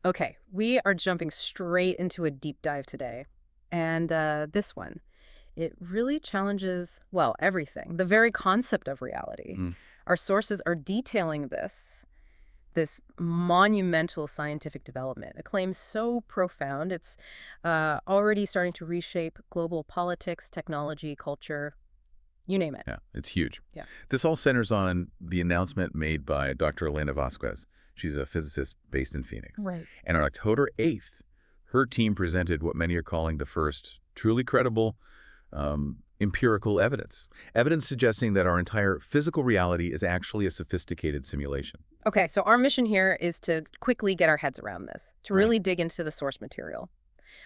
Okay, we are jumping straight into a deep dive today. And this one, it really challenges, well, everything, the very concept of reality. Mm. Our sources are detailing this monumental scientific development, a claim so profound, it's already starting to reshape global politics, technology, culture, you name it. Yeah, it's huge. Yeah. This all centers on the announcement made by Dr. Elena Vasquez. She's a physicist based in Phoenix. Right. And on October 8th, her team presented what many are calling the first truly credible empirical evidence. Evidence suggesting that our entire physical reality is actually a sophisticated simulation. Okay, so our mission here is to quickly get our heads around this, to Right. really dig into the source material.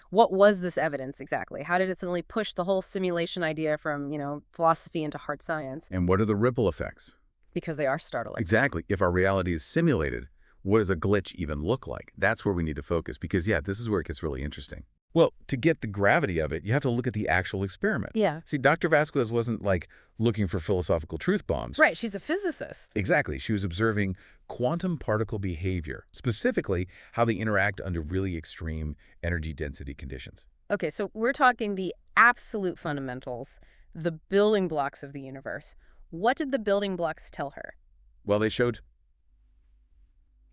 What was this evidence exactly? How did it suddenly push the whole simulation idea from, philosophy into hard science? And what are the ripple effects? Because they are startling. Exactly. If our reality is simulated, what does a glitch even look like? That's where we need to focus because, yeah, this is where it gets really interesting. Well, to get the gravity of it, you have to look at the actual experiment. Yeah. See, Dr. Vasquez wasn't like looking for philosophical truth bombs. Right, she's a physicist. Exactly. She was observing quantum particle behavior, specifically how they interact under really extreme energy density conditions. Okay, so we're talking the absolute fundamentals, the building blocks of the universe. What did the building blocks tell her? Well, they showed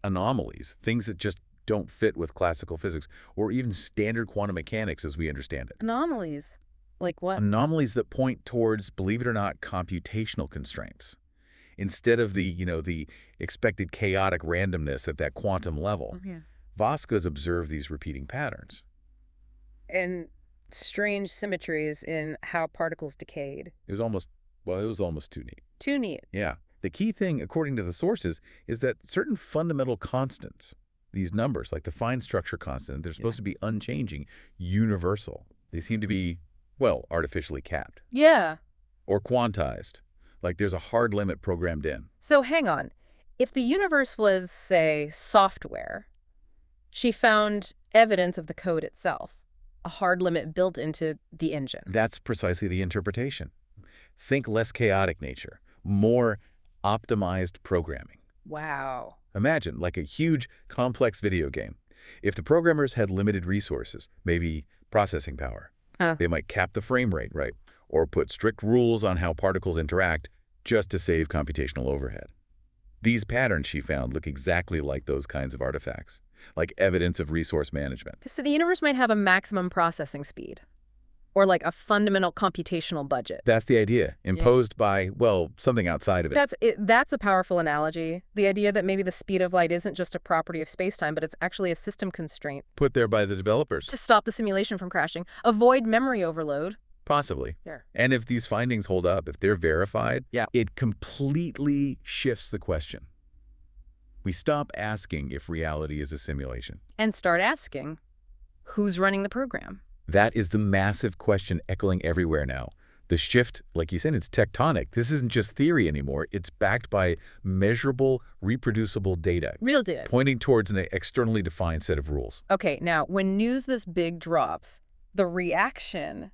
anomalies, things that just don't fit with classical physics or even standard quantum mechanics as we understand it. Anomalies. Like what? Anomalies that point towards, believe it or not, computational constraints. Instead of the expected chaotic randomness at that quantum level, Yeah. Vasquez observed these repeating patterns. And strange symmetries in how particles decayed. It was almost too neat. Too neat. Yeah. The key thing, according to the sources, is that certain fundamental constants, these numbers, like the fine structure constant, they're supposed to be unchanging, universal. They seem to be, well, artificially capped Yeah. or quantized, like there's a hard limit programmed in. So hang on. If the universe was, say, software, she found evidence of the code itself, a hard limit built into the engine. That's precisely the interpretation. Think less chaotic nature, more optimized programming. Wow. Imagine, like a huge, complex video game. If the programmers had limited resources, maybe processing power, they might cap the frame rate, right? Or put strict rules on how particles interact just to save computational overhead. These patterns, she found, look exactly like those kinds of artifacts, like evidence of resource management. So the universe might have a maximum processing speed, or like a fundamental computational budget. That's the idea, imposed by, well, something outside of it. That's a powerful analogy. The idea that maybe the speed of light isn't just a property of spacetime, but it's actually a system constraint. Put there by the developers. To stop the simulation from crashing, avoid memory overload. Possibly. Yeah. And if these findings hold up, if they're verified, Yeah. it completely shifts the question. We stop asking if reality is a simulation. And start asking, who's running the program? That is the massive question echoing everywhere now. The shift, like you said, it's tectonic. This isn't just theory anymore. It's backed by measurable, reproducible data, Real data. pointing towards an externally defined set of rules. Okay, now, when news this big drops, the reaction,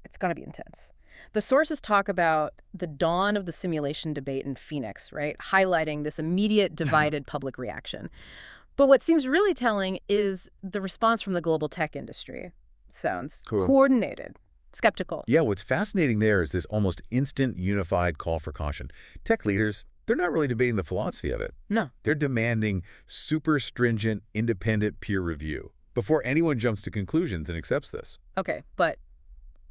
it's going to be intense. The sources talk about the dawn of the simulation debate in Phoenix, right? Highlighting this immediate divided public reaction. But what seems really telling is the response from the global tech industry. Sounds Cool. coordinated, skeptical. Yeah, what's fascinating there is this almost instant unified call for caution. Tech leaders, they're not really debating the philosophy of it. No. They're demanding super stringent, independent peer review before anyone jumps to conclusions and accepts this. Okay, but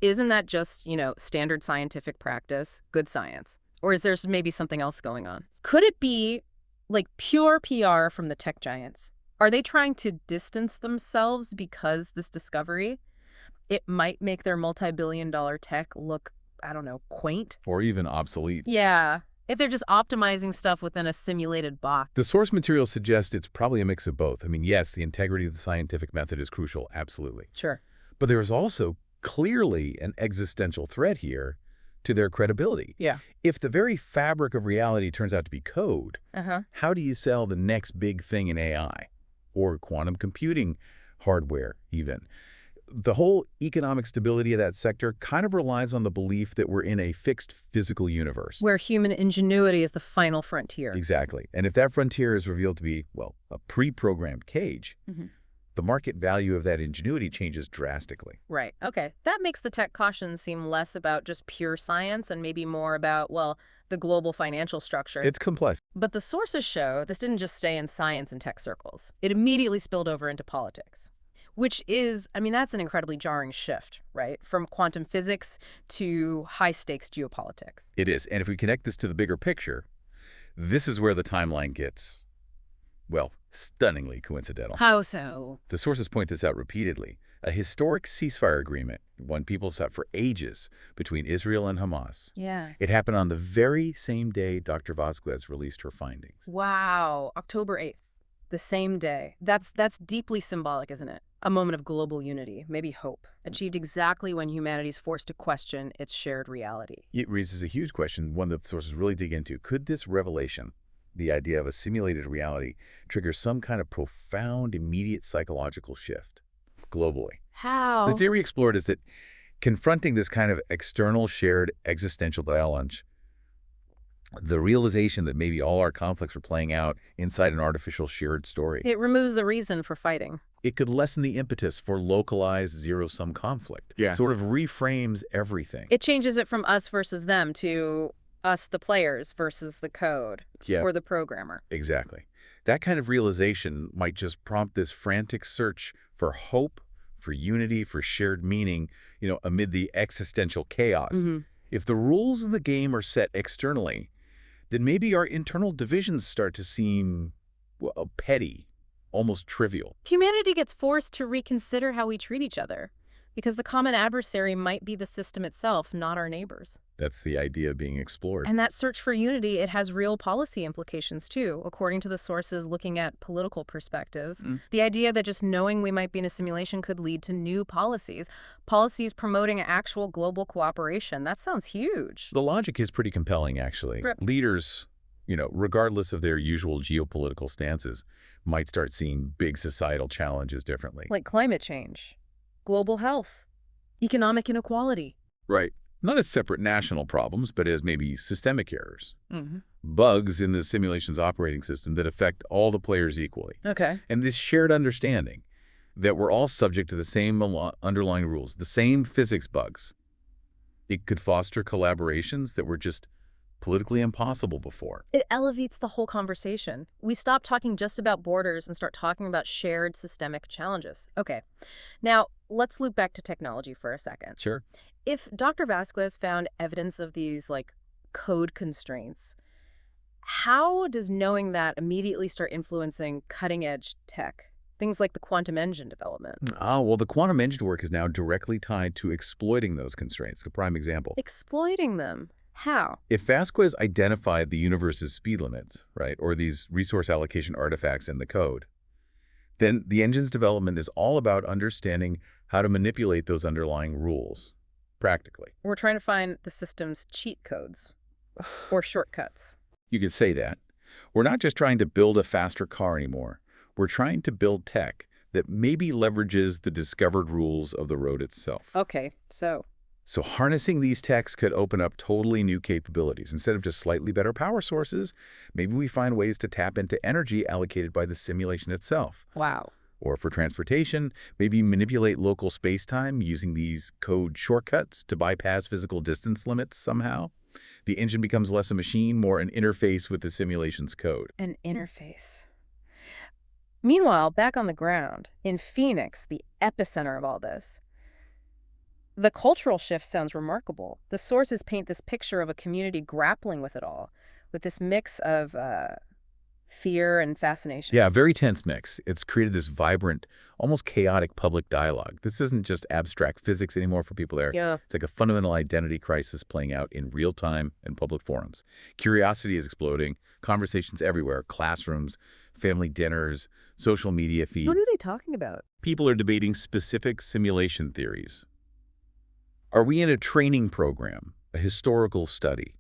isn't that just, standard scientific practice, good science? Or is there maybe something else going on? Could it be like pure PR from the tech giants? Are they trying to distance themselves because this discovery, it might make their multi-billion-dollar tech look, I don't know, quaint? Or even obsolete. Yeah, if they're just optimizing stuff within a simulated box. The source material suggests it's probably a mix of both. I mean, yes, the integrity of the scientific method is crucial, absolutely. Sure. But there is also clearly an existential threat here to their credibility. Yeah. If the very fabric of reality turns out to be code, how do you sell the next big thing in AI or quantum computing hardware even? The whole economic stability of that sector kind of relies on the belief that we're in a fixed physical universe. Where human ingenuity is the final frontier. Exactly. And if that frontier is revealed to be, well, a pre-programmed cage, the market value of that ingenuity changes drastically. Right. Okay. That makes the tech caution seem less about just pure science and maybe more about, well, the global financial structure. It's complex. But the sources show this didn't just stay in science and tech circles. It immediately spilled over into politics, which is, I mean, that's an incredibly jarring shift, right? From quantum physics to high-stakes geopolitics. It is. And if we connect this to the bigger picture, this is where the timeline gets, well, stunningly coincidental. How so? The sources point this out repeatedly. A historic ceasefire agreement, one people sought for ages, between Israel and Hamas. Yeah. It happened on the very same day Dr. Vasquez released her findings. Wow. October 8th. The same day. That's deeply symbolic, isn't it? A moment of global unity, maybe hope, achieved exactly when humanity's forced to question its shared reality. It raises a huge question, one that the sources really dig into. Could this revelation, the idea of a simulated reality, trigger some kind of profound, immediate psychological shift globally? How? The theory explored is that confronting this kind of external shared existential dialogue, the realization that maybe all our conflicts are playing out inside an artificial shared story. It removes the reason for fighting. It could lessen the impetus for localized zero-sum conflict. Yeah. Sort of reframes everything. It changes it from us versus them to us, the players, versus the code or the programmer. Exactly. That kind of realization might just prompt this frantic search for hope, for unity, for shared meaning, amid the existential chaos. If the rules of the game are set externally, then maybe our internal divisions start to seem, well, petty, almost trivial. Humanity gets forced to reconsider how we treat each other, because the common adversary might be the system itself, not our neighbors. That's the idea being explored. And that search for unity, it has real policy implications too, according to the sources looking at political perspectives. The idea that just knowing we might be in a simulation could lead to new policies promoting actual global cooperation. That sounds huge. The logic is pretty compelling, actually. Leaders, regardless of their usual geopolitical stances, might start seeing big societal challenges differently. Like climate change, global health, economic inequality. Right. Not as separate national problems, but as maybe systemic errors. Bugs in the simulation's operating system that affect all the players equally. Okay. And this shared understanding that we're all subject to the same underlying rules, the same physics bugs. It could foster collaborations that were just politically impossible before. It elevates the whole conversation. We stop talking just about borders and start talking about shared systemic challenges. Okay. Now, let's loop back to technology for a second. Sure. If Dr. Vasquez found evidence of these, code constraints, how does knowing that immediately start influencing cutting-edge tech? Things like the quantum engine development. Well, the quantum engine work is now directly tied to exploiting those constraints. A prime example. Exploiting them? How? If Vasquez identified the universe's speed limits, right, or these resource allocation artifacts in the code, then the engine's development is all about understanding how to manipulate those underlying rules, practically. We're trying to find the system's cheat codes or shortcuts. You could say that. We're not just trying to build a faster car anymore. We're trying to build tech that maybe leverages the discovered rules of the road itself. Okay, so harnessing these techs could open up totally new capabilities. Instead of just slightly better power sources, maybe we find ways to tap into energy allocated by the simulation itself. Wow. Or for transportation, maybe manipulate local space-time using these code shortcuts to bypass physical distance limits somehow. The engine becomes less a machine, more an interface with the simulation's code. An interface. Meanwhile, back on the ground, in Phoenix, the epicenter of all this, the cultural shift sounds remarkable. The sources paint this picture of a community grappling with it all, with this mix of fear and fascination. Yeah, a very tense mix. It's created this vibrant, almost chaotic public dialogue. This isn't just abstract physics anymore for people there. Yeah. It's like a fundamental identity crisis playing out in real time in public forums. Curiosity is exploding, conversations everywhere, classrooms, family dinners, social media feeds. What are they talking about? People are debating specific simulation theories. Are we in a training program, a historical study?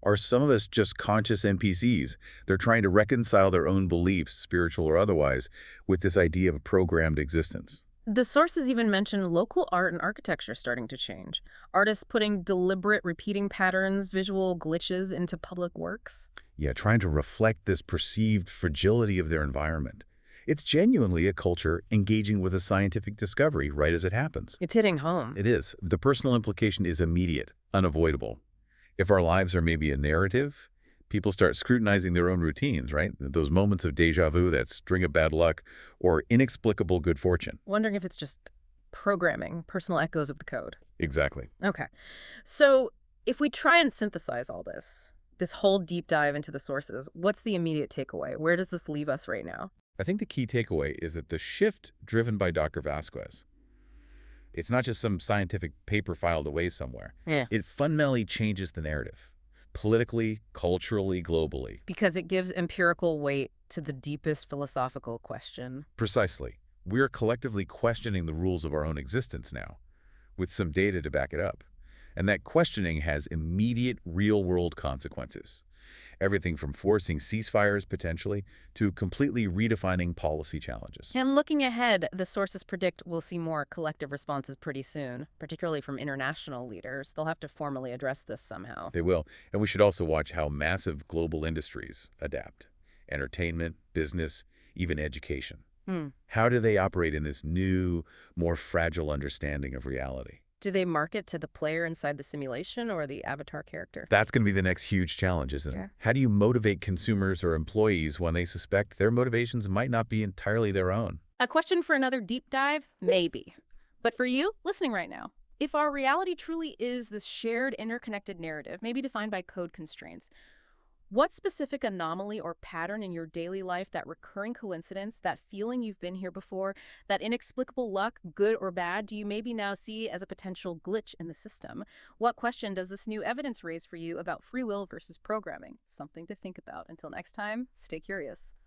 Are some of us just conscious NPCs? They're trying to reconcile their own beliefs, spiritual or otherwise, with this idea of a programmed existence. The sources even mention local art and architecture starting to change. Artists putting deliberate repeating patterns, visual glitches into public works. Yeah, trying to reflect this perceived fragility of their environment. It's genuinely a culture engaging with a scientific discovery right as it happens. It's hitting home. It is. The personal implication is immediate, unavoidable. If our lives are maybe a narrative, people start scrutinizing their own routines, right? Those moments of deja vu, that string of bad luck, or inexplicable good fortune. Wondering if it's just programming, personal echoes of the code. Exactly. Okay. So if we try and synthesize all this whole deep dive into the sources, what's the immediate takeaway? Where does this leave us right now? I think the key takeaway is that the shift driven by Dr. Vasquez, it's not just some scientific paper filed away somewhere. Yeah. It fundamentally changes the narrative, politically, culturally, globally. Because it gives empirical weight to the deepest philosophical question. Precisely. We're collectively questioning the rules of our own existence now, with some data to back it up. And that questioning has immediate, real-world consequences. Everything from forcing ceasefires, potentially, to completely redefining policy challenges. And looking ahead, the sources predict we'll see more collective responses pretty soon, particularly from international leaders. They'll have to formally address this somehow. They will. And we should also watch how massive global industries adapt. Entertainment, business, even education. How do they operate in this new, more fragile understanding of reality? Do they market to the player inside the simulation or the avatar character? That's going to be the next huge challenge, isn't it? Sure. How do you motivate consumers or employees when they suspect their motivations might not be entirely their own? A question for another deep dive? Maybe. But for you, listening right now, if our reality truly is this shared interconnected narrative, maybe defined by code constraints, what specific anomaly or pattern in your daily life, that recurring coincidence, that feeling you've been here before, that inexplicable luck, good or bad, do you maybe now see as a potential glitch in the system? What question does this new evidence raise for you about free will versus programming? Something to think about. Until next time, stay curious.